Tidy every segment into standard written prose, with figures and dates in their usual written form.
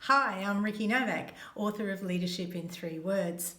Hi, I'm Ricky Nowak, author of Leadership in 3 Words.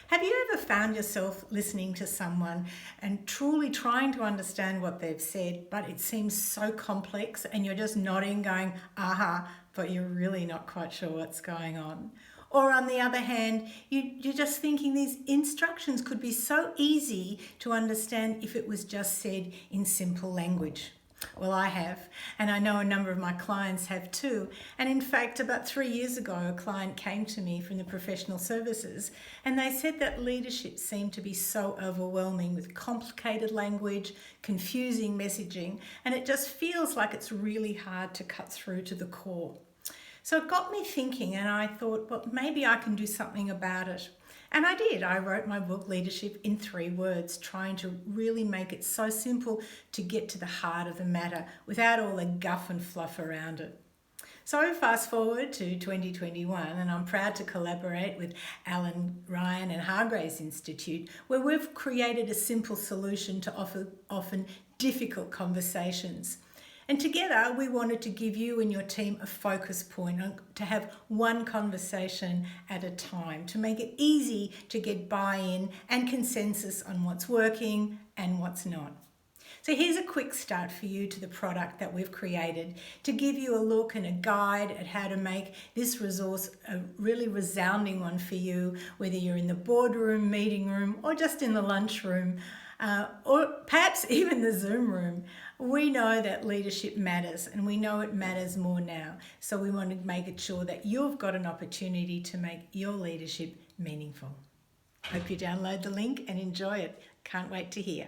Have you ever found yourself listening to someone and truly trying to understand what they've said, but it seems so complex and you're just nodding going, aha, but you're really not quite sure what's going on? Or on the other hand, you're just thinking these instructions could be so easy to understand if it was just said in simple language. Well, I have, and I know a number of my clients have too. And in fact, about 3 years ago, a client came to me from the professional services and they said that leadership seemed to be so overwhelming with complicated language, confusing messaging, and it just feels like it's really hard to cut through to the core. So it got me thinking, and I thought, well, maybe I can do something about it. And I did. I wrote my book, Leadership in 3 Words, trying to really make it so simple to get to the heart of the matter without all the guff and fluff around it. So fast forward to 2021, and I'm proud to collaborate with Alan, Ryan and Hargraves Institute, where we've created a simple solution to often difficult conversations. And together we wanted to give you and your team a focus point to have one conversation at a time, to make it easy to get buy-in and consensus on what's working and what's not. So here's a quick start for you to the product that we've created to give you a look and a guide at how to make this resource a really resounding one for you, whether you're in the boardroom, meeting room, or just in the lunchroom, or perhaps even the Zoom room. We know that leadership matters, and we know it matters more now. So we want to make it sure that you've got an opportunity to make your leadership meaningful. Hope you download the link and enjoy it. Can't wait to hear.